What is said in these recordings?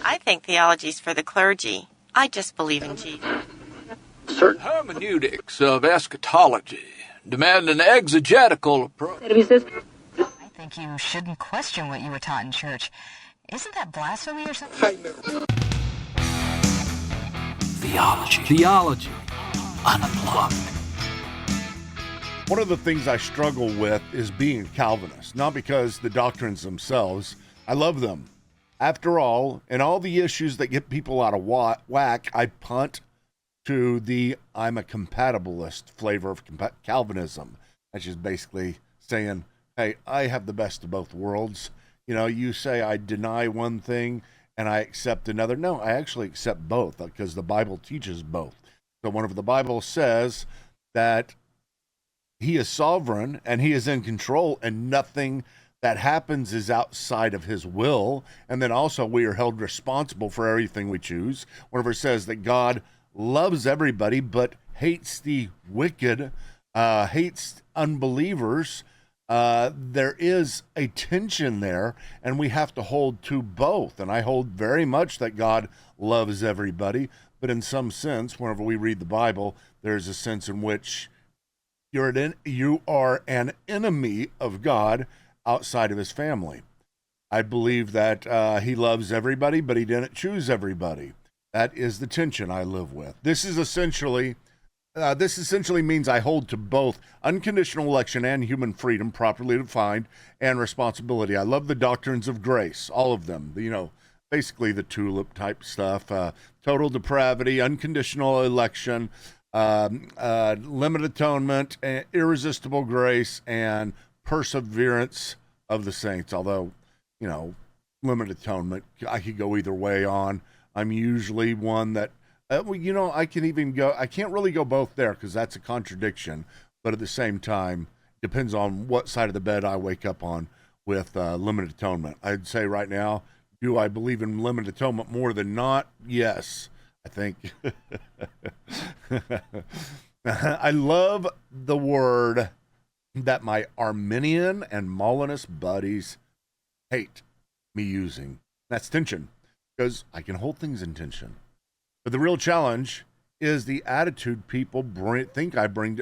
I think theology's for the clergy. I just believe in Jesus. Certain hermeneutics of eschatology demand an exegetical approach. I think you shouldn't question what you were taught in church. Isn't that blasphemy or something? Theology Unplugged. One of the things I struggle with is being a Calvinist, not because the doctrines themselves, I love them. After all, in all the issues that get people out of whack, I punt to the I'm a compatibilist flavor of Calvinism. That's just basically saying, hey, I have the best of both worlds. You know, you say I deny one thing and I accept another. No, I actually accept both because the Bible teaches both. So whenever the Bible says that he is sovereign and he is in control and nothing that happens is outside of his will, and then also we are held responsible for everything we choose. Whenever it says that God loves everybody but hates the wicked, hates unbelievers, there is a tension there, and we have to hold to both. And I hold very much that God loves everybody, but in some sense, whenever we read the Bible, there's a sense in which you are an enemy of God outside of his family. I believe that he loves everybody, but he didn't choose everybody. That is the tension I live with. This essentially means I hold to both unconditional election and human freedom, properly defined, and responsibility. I love the doctrines of grace, all of them. You know, basically the tulip type stuff, total depravity, unconditional election, limited atonement, irresistible grace, and perseverance of the saints. Although, you know, limited atonement, I could go either way on. I'm usually one that, I can't really go both there because that's a contradiction. But at the same time, depends on what side of the bed I wake up on with limited atonement. I'd say right now, do I believe in limited atonement more than not? Yes, I think. I love the word that my Arminian and Molinist buddies hate me using. That's tension, because I can hold things in tension. But the real challenge is the attitude people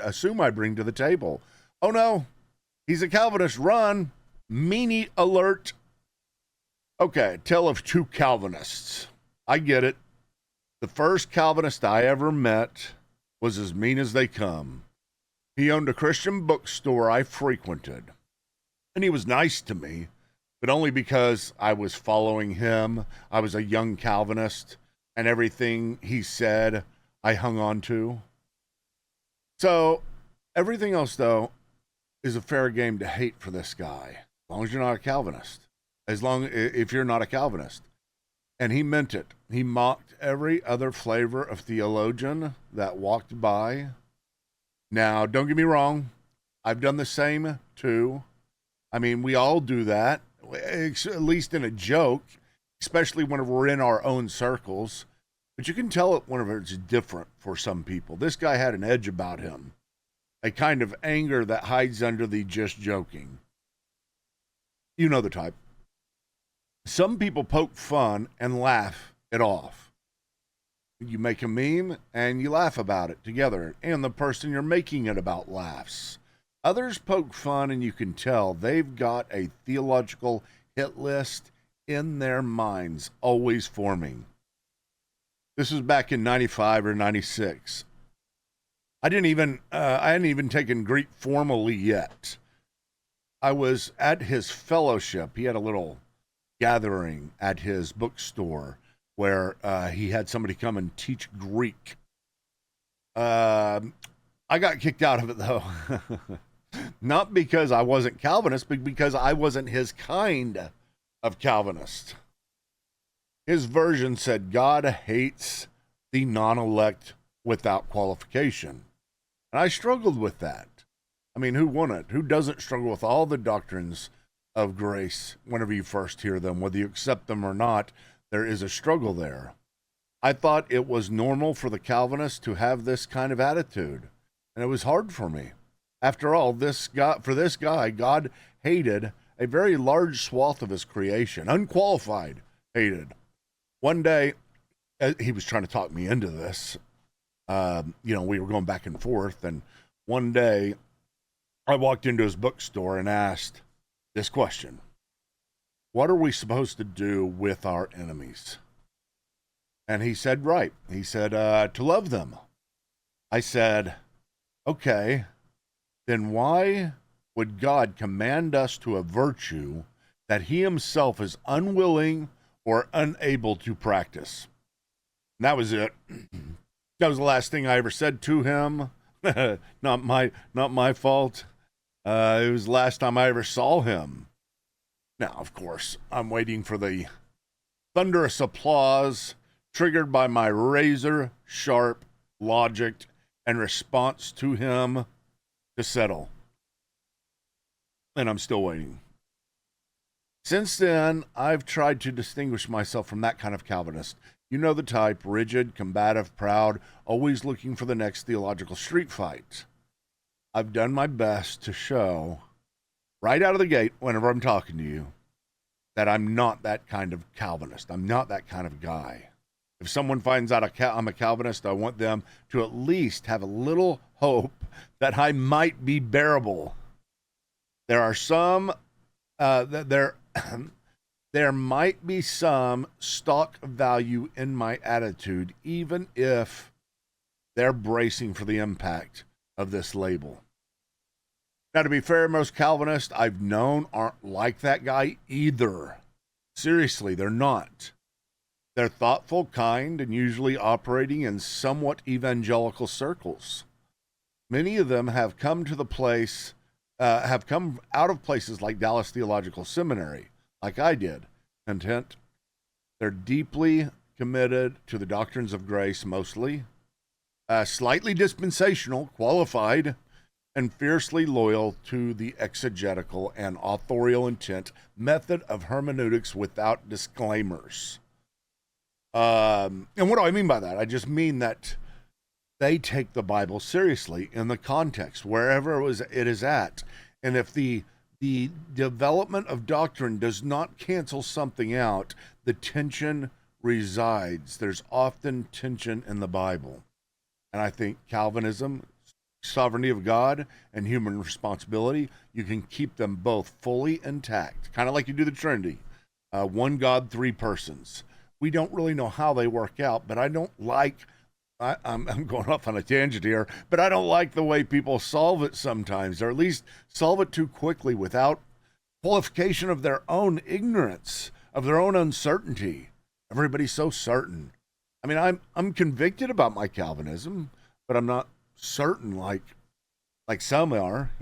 assume I bring to the table. Oh no, he's a Calvinist, run, meanie alert. Okay, tale of two Calvinists. I get it. The first Calvinist I ever met was as mean as they come. He owned a Christian bookstore I frequented, and he was nice to me, but only because I was following him. I was a young Calvinist, and everything he said I hung on to. So everything else, though, is a fair game to hate for this guy, as long as you're not a Calvinist. If you're not a Calvinist. And he meant it. He mocked every other flavor of theologian that walked by. Now, don't get me wrong. I've done the same too. I mean, we all do that, at least in a joke, especially whenever we're in our own circles. But you can tell it whenever it's different for some people. This guy had an edge about him, a kind of anger that hides under the just joking. You know the type. Some people poke fun and laugh it off. You make a meme and you laugh about it together, and the person you're making it about laughs. Others poke fun and you can tell they've got a theological hit list in their minds, always forming. This was back in 95 or 96. I hadn't even taken Greek formally yet. I was at his fellowship. He had a little gathering at his bookstore where he had somebody come and teach Greek. I got kicked out of it, though. Not because I wasn't Calvinist, but because I wasn't his kind of Calvinist. His version said God hates the non-elect without qualification. And I struggled with that. I mean, who wouldn't? Who doesn't struggle with all the doctrines of grace whenever you first hear them? Whether you accept them or not, there is a struggle there. I thought it was normal for the Calvinists to have this kind of attitude, and it was hard for me. After all, for this guy, God hated a very large swath of his creation, unqualified hated. one day, he was trying to talk me into this. We were going back and forth, and one day I walked into his bookstore and asked this question: what are we supposed to do with our enemies? And he said, to love them. I said, okay, then why would God command us to a virtue that he himself is unwilling or unable to practice? And that was it. That was the last thing I ever said to him. Not my fault. It was the last time I ever saw him. Now, of course, I'm waiting for the thunderous applause triggered by my razor-sharp logic and response to him to settle. And I'm still waiting. Since then, I've tried to distinguish myself from that kind of Calvinist. You know the type: rigid, combative, proud, always looking for the next theological street fight. I've done my best to show, right out of the gate, whenever I'm talking to you, that I'm not that kind of Calvinist. I'm not that kind of guy. If someone finds out I'm a Calvinist, I want them to at least have a little hope that I might be bearable. There are some, there might be some stock value in my attitude, even if they're bracing for the impact of this label. Now, to be fair, most Calvinists I've known aren't like that guy either. Seriously, they're not. They're thoughtful, kind, and usually operating in somewhat evangelical circles. Many of them have come out of places like Dallas Theological Seminary, like I did, content. They're deeply committed to the doctrines of grace, mostly, slightly dispensational, qualified, and fiercely loyal to the exegetical and authorial intent method of hermeneutics without disclaimers. And what do I mean by that? I just mean that they take the Bible seriously in the context, wherever it is at. And if the development of doctrine does not cancel something out, the tension resides. There's often tension in the Bible. And I think Calvinism, sovereignty of God, and human responsibility, you can keep them both fully intact, kind of like you do the Trinity. One God, three persons. We don't really know how they work out, but I don't like, I'm going off on a tangent here, but I don't like the way people solve it sometimes, or at least solve it too quickly without qualification of their own ignorance, of their own uncertainty. Everybody's so certain. I mean, I'm convicted about my Calvinism, but I'm not certain like some are.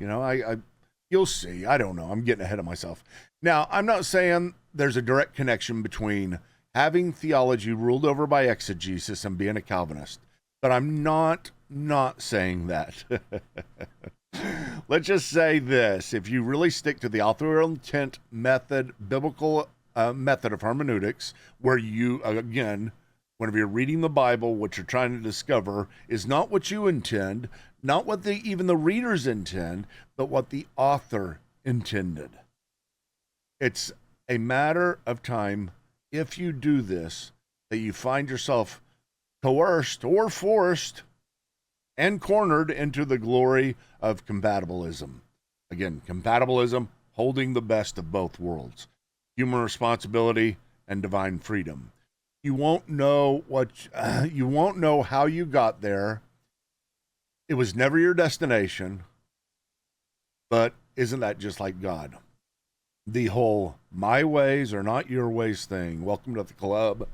You'll see. I don't know. I'm getting ahead of myself. Now, I'm not saying there's a direct connection between having theology ruled over by exegesis and being a Calvinist, but I'm not saying that. Let's just say this: if you really stick to the authorial intent method, biblical method of hermeneutics, where you, again, whenever you're reading the Bible, what you're trying to discover is not what you intend, not what even the readers intend, but what the author intended. It's a matter of time, if you do this, that you find yourself coerced or forced and cornered into the glory of compatibilism. Again, compatibilism, holding the best of both worlds, human responsibility and divine freedom. You won't know how you got there. It was never your destination. But isn't that just like God? The whole my ways are not your ways thing. Welcome to the club.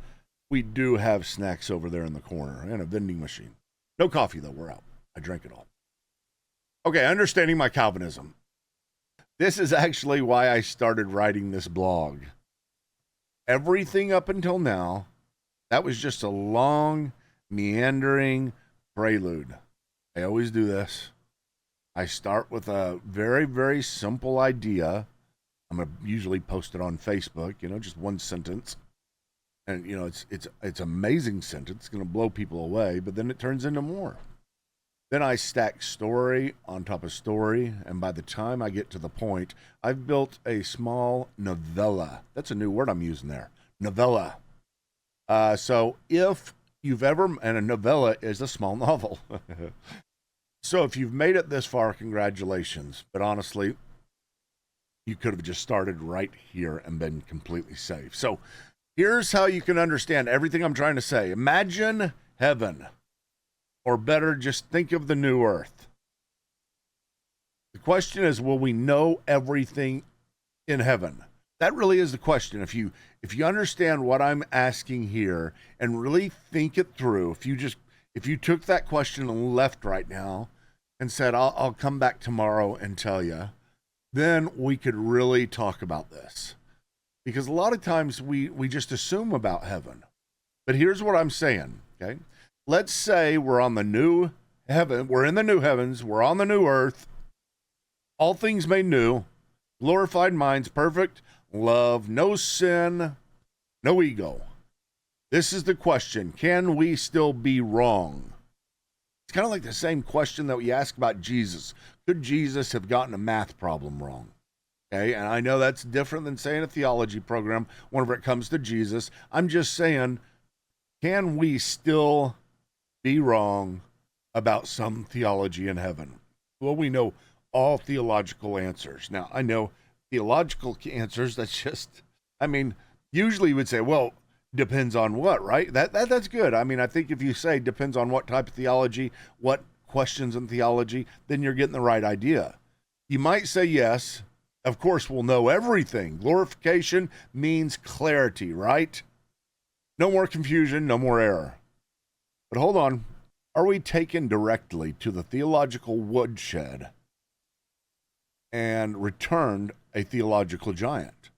We do have snacks over there in the corner and a vending machine. No coffee, though. We're out. I drank it all. Okay, understanding my Calvinism. This is actually why I started writing this blog. Everything up until now, that was just a long, meandering prelude. I always do this. I start with a very, very simple idea. I'm going to usually post it on Facebook, just one sentence. And, it's amazing sentence. It's going to blow people away, but then it turns into more. Then I stack story on top of story, and by the time I get to the point, I've built a small novella. That's a new word I'm using there. Novella. So if you've ever, and a novella is a small novel. So if you've made it this far, congratulations. But honestly, you could have just started right here and been completely safe. So here's how you can understand everything I'm trying to say. Imagine heaven, or better, just think of the new earth. The question is, will we know everything in heaven? That really is the question. If you understand what I'm asking here and really think it through, if you took that question and left right now and said, I'll come back tomorrow and tell you, then we could really talk about this. Because a lot of times we just assume about heaven. But here's what I'm saying, okay? Let's say we're on the new heaven, we're in the new heavens, we're on the new earth, all things made new, glorified minds, perfect love, no sin, no ego. This is the question. Can we still be wrong? It's kind of like the same question that we ask about Jesus. Could Jesus have gotten a math problem wrong? Okay, and I know that's different than saying a theology program whenever it comes to Jesus. I'm just saying, can we still be wrong about some theology in heaven? Well, we know all theological answers. Now, I know theological answers, that's just, usually you would say, well, depends on what, right? That's good. I think if you say depends on what type of theology, what questions in theology, then you're getting the right idea. You might say yes. Of course, we'll know everything. Glorification means clarity, right? No more confusion, no more error. But hold on. Are we taken directly to the theological woodshed and returned a theological giant?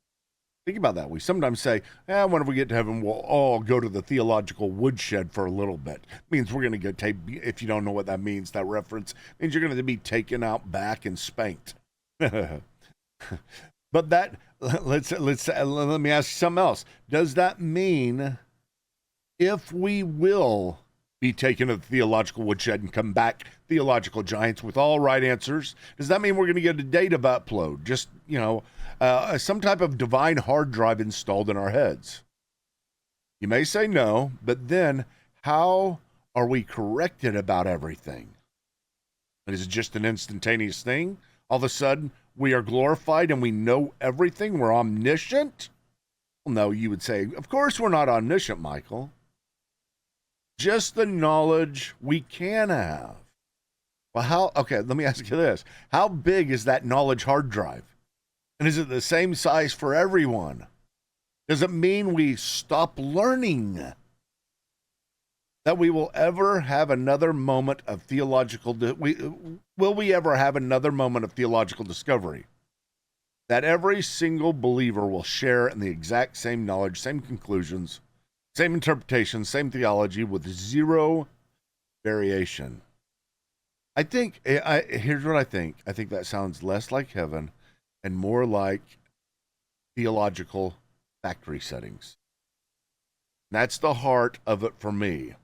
Think about that. We sometimes say, whenever we get to heaven, we'll all go to the theological woodshed for a little bit. It means we're going to get taken. If you don't know what that means, that reference means you're going to be taken out back and spanked. But that, let me ask you something else. Does that mean if we will be taken to the theological woodshed and come back theological giants with all right answers, does that mean we're going to get a data upload? Just, some type of divine hard drive installed in our heads? You may say no, but then how are we corrected about everything? Is it just an instantaneous thing? All of a sudden, we are glorified and we know everything? We're omniscient? Well, no, you would say, of course we're not omniscient, Michael. Just the knowledge we can have. Well, let me ask you this. How big is that knowledge hard drive? And is it the same size for everyone? Does it mean we stop learning? That we will ever have another moment of theological, will we ever have another moment of theological discovery? That every single believer will share in the exact same knowledge, same conclusions, same interpretation, same theology with zero variation. Here's what I think. I think that sounds less like heaven and more like theological factory settings. That's the heart of it for me.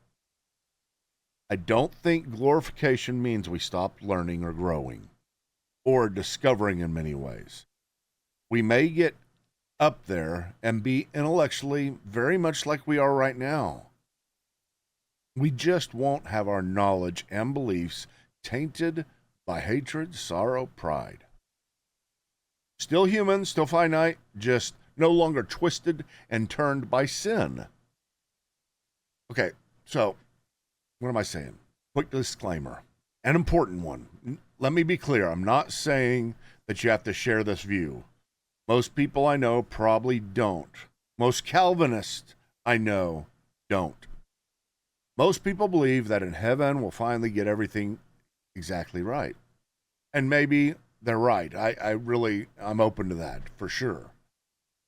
I don't think glorification means we stop learning or growing or discovering in many ways. We may get up there and be intellectually very much like we are right now. We just won't have our knowledge and beliefs tainted by hatred, sorrow, pride. Still human, still finite, just no longer twisted and turned by sin. Okay, so what am I saying? Quick disclaimer, an important one. Let me be clear. I'm not saying that you have to share this view. Most people I know probably don't. Most Calvinists I know don't. Most people believe that in heaven we'll finally get everything exactly right. And maybe they're right. I'm open to that for sure.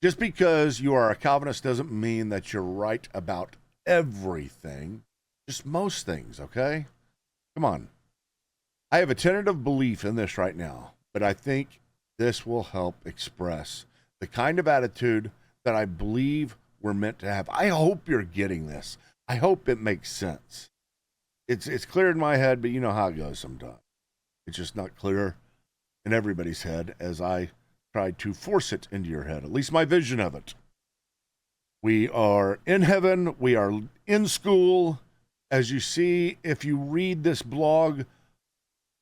Just because you are a Calvinist doesn't mean that you're right about everything. Just most things, okay? Come on. I have a tentative belief in this right now, but I think this will help express the kind of attitude that I believe we're meant to have. I hope you're getting this. I hope it makes sense. It's clear in my head, but you know how it goes sometimes. It's just not clear in everybody's head as I try to force it into your head, at least my vision of it. We are in heaven. We are in school. As you see, if you read this blog,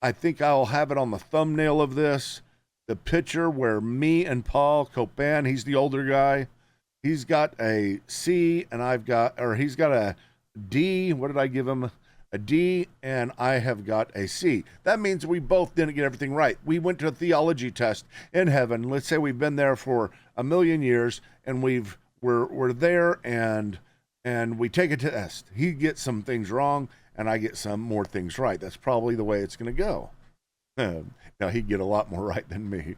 I think I'll have it on the thumbnail of this, the picture where me and Paul Copan, he's the older guy, he's got a C and he's got a D. What did I give him? A D, and I have got a C. That means we both didn't get everything right. We went to a theology test in heaven. Let's say we've been there for 1,000,000 years, and we're there, and we take a test. He gets some things wrong, and I get some more things right. That's probably the way it's going to go. Now, he'd get a lot more right than me.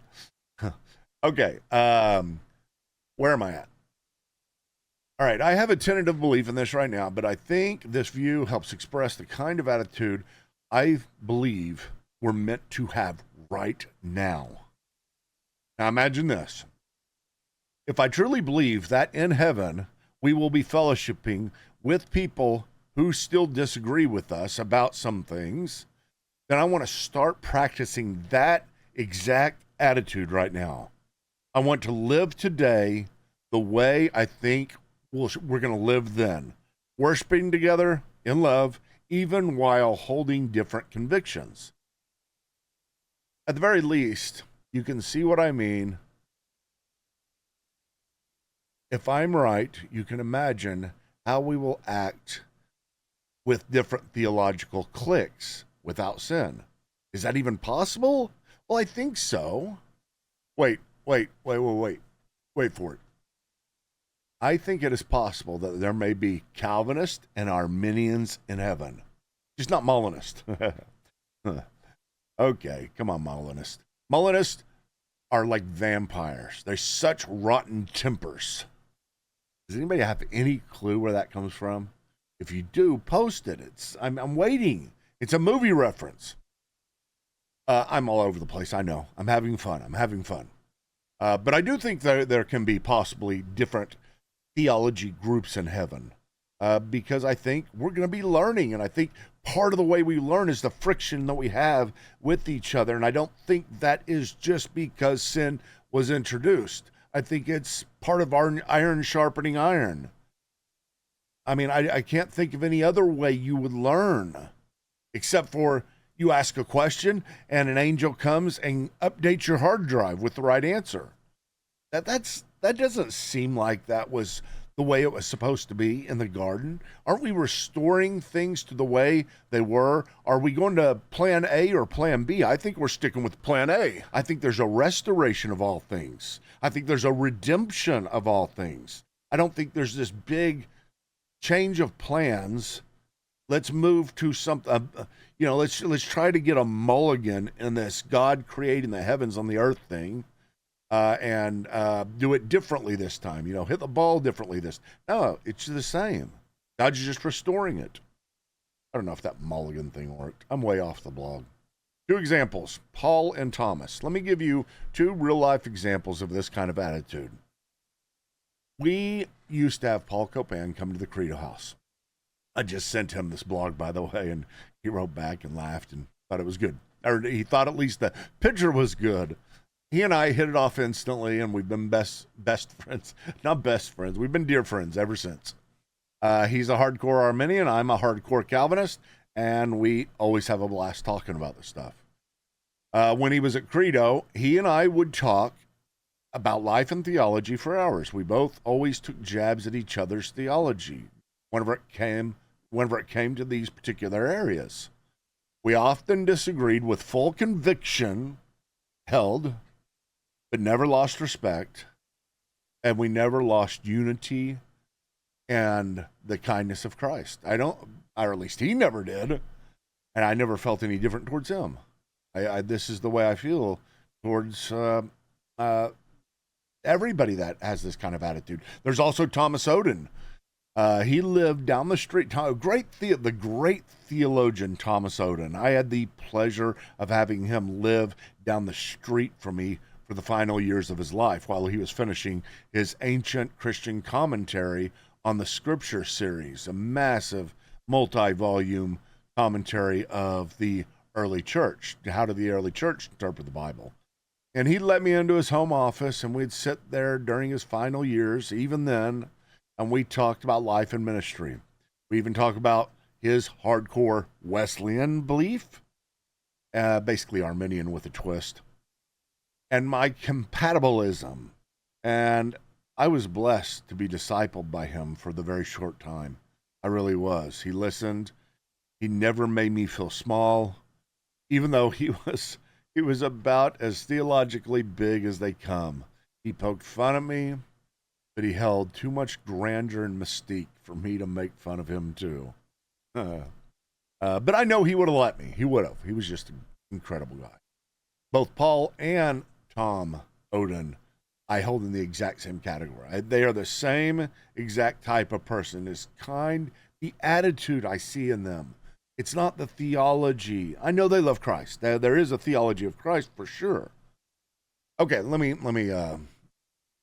Okay, where am I at? All right, I have a tentative belief in this right now, but I think this view helps express the kind of attitude I believe we're meant to have right now. Now, imagine this. If I truly believe that in heaven we will be fellowshipping with people who still disagree with us about some things, then I want to start practicing that exact attitude right now. I want to live today the way I think we're going to live then, worshiping together in love, even while holding different convictions. At the very least, you can see what I mean. If I'm right, you can imagine how we will act with different theological cliques without sin. Is that even possible? Well, I think so. Wait for it. I think it is possible that there may be Calvinist and Arminians in heaven. Just not Molinist. Okay, come on, Molinist. Molinists are like vampires. They're such rotten tempers. Does anybody have any clue where that comes from? If you do, post it. I'm waiting. It's a movie reference. I'm all over the place. I know. I'm having fun. But I do think there can be possibly different theology groups in heaven, because I think we're going to be learning, and I think part of the way we learn is the friction that we have with each other, and I don't think that is just because sin was introduced. I think it's part of our iron sharpening iron. I mean, I can't think of any other way you would learn, except for you ask a question and an angel comes and updates your hard drive with the right answer. That doesn't seem like that was the way it was supposed to be in the garden. Aren't we restoring things to the way they were? Are we going to plan A or plan B? I think we're sticking with plan A. I think there's a restoration of all things. I think there's a redemption of all things. I don't think there's this big change of plans. Let's move to something, let's try to get a mulligan in this God creating the heavens on the earth thing. And do it differently this time, hit the ball differently No, it's the same. God's just restoring it. I don't know if that mulligan thing worked. I'm way off the blog. 2 examples, Paul and Thomas. Let me give you 2 real-life examples of this kind of attitude. We used to have Paul Copan come to the Credo House. I just sent him this blog, by the way, and he wrote back and laughed and thought it was good. Or he thought at least the picture was good. He and I hit it off instantly, and we've been best friends. Not best friends. We've been dear friends ever since. He's a hardcore Arminian. I'm a hardcore Calvinist, and we always have a blast talking about this stuff. When he was at Credo, he and I would talk about life and theology for hours. We both always took jabs at each other's theology whenever it came to these particular areas. We often disagreed with full conviction held, but never lost respect, and we never lost unity and the kindness of Christ. Or at least he never did, and I never felt any different towards him. This is the way I feel towards everybody that has this kind of attitude. There's also Thomas Oden. He lived down the street. The great theologian Thomas Oden. I had the pleasure of having him live down the street from me for the final years of his life while he was finishing his ancient Christian commentary on the Scripture series, a massive multi-volume commentary of the early church. How did the early church interpret the Bible? And he'd let me into his home office, and we'd sit there during his final years. Even then, and we talked about life and ministry. We even talked about his hardcore Wesleyan belief, basically Arminian with a twist, and my compatibilism. And I was blessed to be discipled by him for the very short time. I really was. He listened. He never made me feel small, even though he was about as theologically big as they come. He poked fun at me, but he held too much grandeur and mystique for me to make fun of him too. But I know he would have let me. He would have. He was just an incredible guy. Both Paul and Tom Oden, I hold in the exact same category. They are the same exact type of person. This kind, the attitude I see in them. It's not the theology. I know they love Christ. There is a theology of Christ for sure. Okay, let me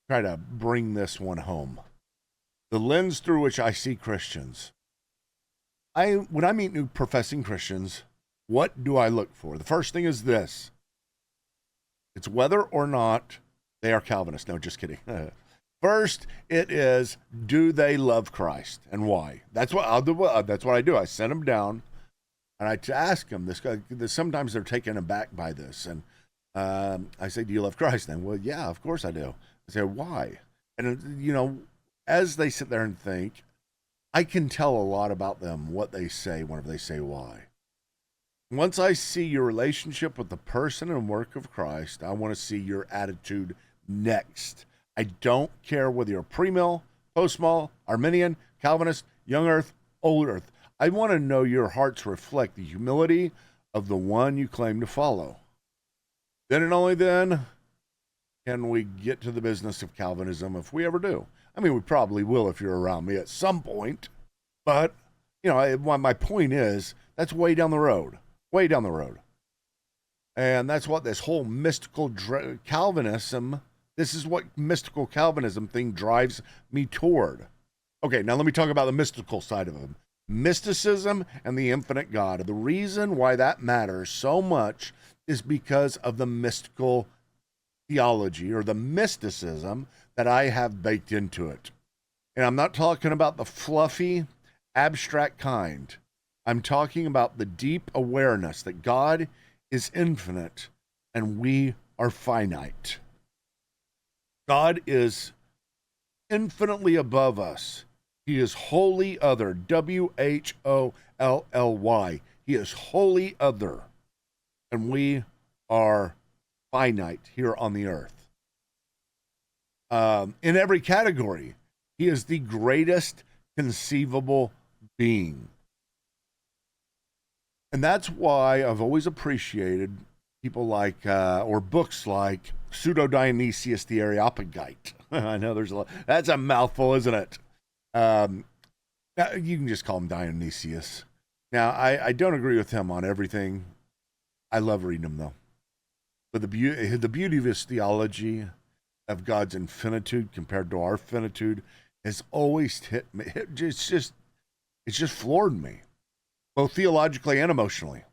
try to bring this one home. The lens through which I see Christians. When I meet new professing Christians, what do I look for? The first thing is this. It's whether or not they are Calvinists. No, just kidding. First, it is, do they love Christ and why? That's what I'll do. That's what I do. I send them down and I ask them this. Sometimes they're taken aback by this. And I say, do you love Christ? And well, yeah, of course I do. I say, why? And, as they sit there and think, I can tell a lot about them, what they say whenever they say why. Once I see your relationship with the person and work of Christ, I want to see your attitude next. I don't care whether you're premill, postmill, Arminian, Calvinist, young earth, old earth. I want to know your hearts reflect the humility of the one you claim to follow. Then and only then can we get to the business of Calvinism, if we ever do. I mean, we probably will if you're around me at some point. But, my point is, that's way down the road. Way down the road. And that's what this whole mystical Calvinism, this is what mystical Calvinism thing drives me toward. Okay, now let me talk about the mystical side of them. Mysticism and the infinite God. The reason why that matters so much is because of the mystical theology or the mysticism that I have baked into it. And I'm not talking about the fluffy, abstract kind. I'm talking about the deep awareness that God is infinite and we are finite. God is infinitely above us. He is wholly other. W-H-O-L-L-Y. He is wholly other. And we are finite here on the earth. In every category, he is the greatest conceivable being. And that's why I've always appreciated people like, or books like Pseudo-Dionysius the Areopagite. I know there's a lot. That's a mouthful, isn't it? You can just call him Dionysius. Now, I don't agree with him on everything. I love reading him, though. But the beauty of his theology of God's infinitude compared to our finitude has always hit me. It's just floored me, both theologically and emotionally.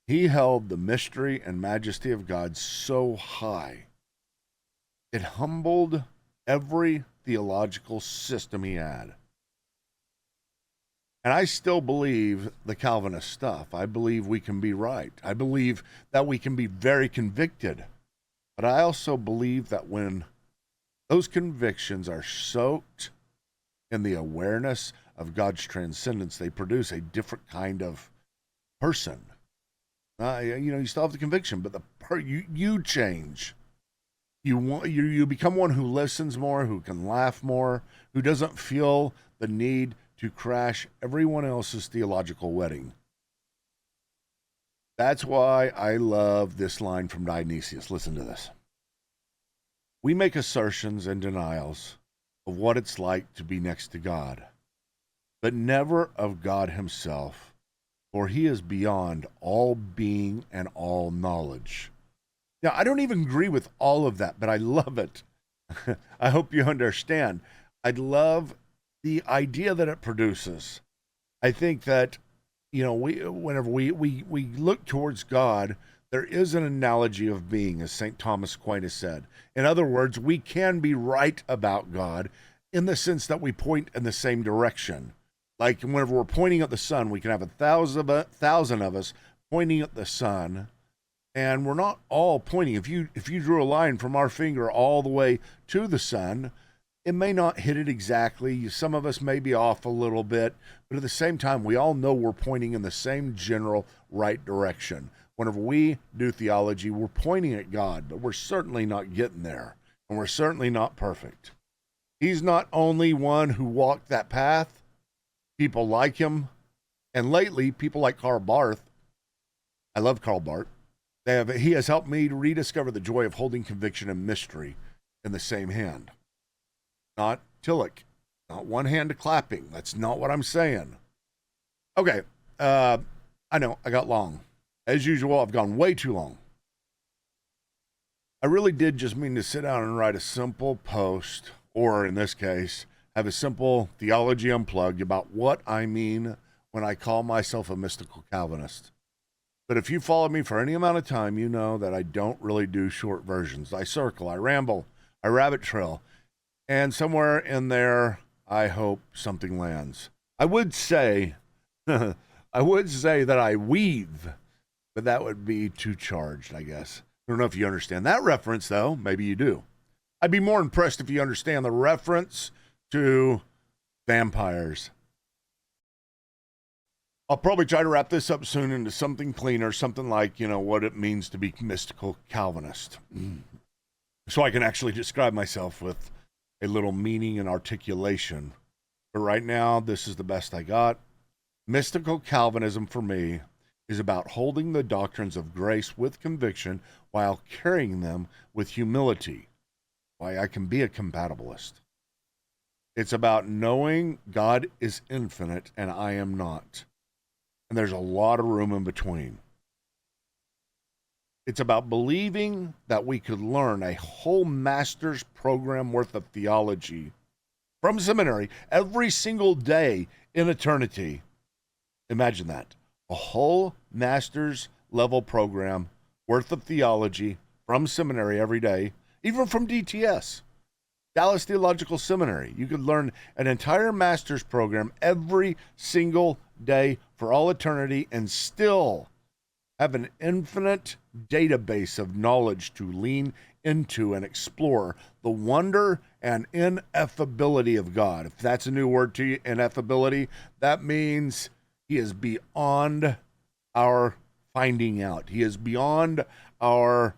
He held the mystery and majesty of God so high, it humbled every theological system he had. And I still believe the Calvinist stuff. I believe we can be right. I believe that we can be very convicted. But I also believe that when those convictions are soaked in the awareness of God's transcendence, they produce a different kind of person. You still have the conviction, but you change. You become one who listens more, who can laugh more, who doesn't feel the need to crash everyone else's theological wedding. That's why I love this line from Dionysius. Listen to this. We make assertions and denials of what it's like to be next to God, but never of God himself, for he is beyond all being and all knowledge. Now, I don't even agree with all of that, but I love it. I hope you understand. I love the idea that it produces. I think that, whenever we look towards God, there is an analogy of being, as St. Thomas Aquinas said. In other words, we can be right about God in the sense that we point in the same direction. Like whenever we're pointing at the sun, we can have 1,000 of us pointing at the sun, and we're not all pointing. If you drew a line from our finger all the way to the sun, it may not hit it exactly. Some of us may be off a little bit, but at the same time, we all know we're pointing in the same general right direction. Whenever we do theology, we're pointing at God, but we're certainly not getting there, and we're certainly not perfect. He's not only one who walked that path. People like him, and lately, people like Karl Barth. I love Karl Barth. He has helped me to rediscover the joy of holding conviction and mystery in the same hand. Not Tillich, not one hand to clapping. That's not what I'm saying. Okay, I know, I got long. As usual, I've gone way too long. I really did just mean to sit down and write a simple post, or in this case, have a simple Theology Unplugged about what I mean when I call myself a mystical Calvinist. But if you followed me for any amount of time, you know that I don't really do short versions. I circle, I ramble, I rabbit trail, and somewhere in there, I hope something lands. I would say that I weave, but that would be too charged, I guess. I don't know if you understand that reference, though. Maybe you do. I'd be more impressed if you understand the reference to vampires. I'll probably try to wrap this up soon into something cleaner, something like, what it means to be mystical Calvinist. So I can actually describe myself with a little meaning and articulation. But right now, this is the best I got. Mystical Calvinism for me is about holding the doctrines of grace with conviction while carrying them with humility. Why I can be a compatibilist. It's about knowing God is infinite and I am not. And there's a lot of room in between. It's about believing that we could learn a whole master's program worth of theology from seminary every single day in eternity. Imagine that. A whole master's level program worth of theology from seminary every day, even from DTS, Dallas Theological Seminary. You could learn an entire master's program every single day for all eternity and still have an infinite database of knowledge to lean into and explore the wonder and ineffability of God. If that's a new word to you, ineffability, that means he is beyond our finding out. He is beyond our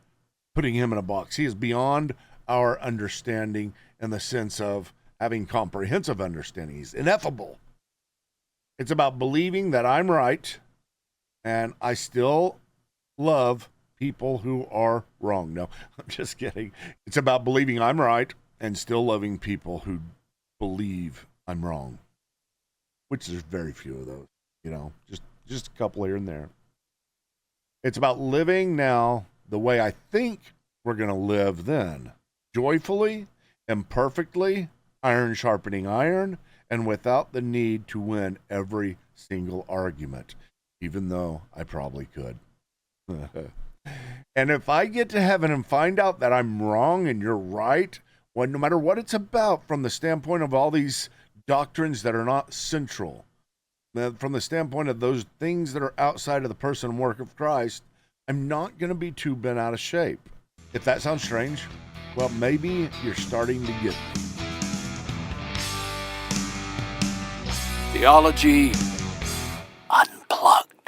putting him in a box. He is beyond our understanding in the sense of having comprehensive understanding. He's ineffable. It's about believing that I'm right and I still love people who are wrong. No, I'm just kidding. It's about believing I'm right and still loving people who believe I'm wrong, which there's very few of those, just a couple here and there. It's about living now the way I think we're going to live then, joyfully, imperfectly, iron sharpening iron, and without the need to win every single argument, even though I probably could. And if I get to heaven and find out that I'm wrong and you're right, well, no matter what it's about from the standpoint of all these doctrines that are not central, from the standpoint of those things that are outside of the person and work of Christ, I'm not going to be too bent out of shape. If that sounds strange, well, maybe you're starting to get me. Theology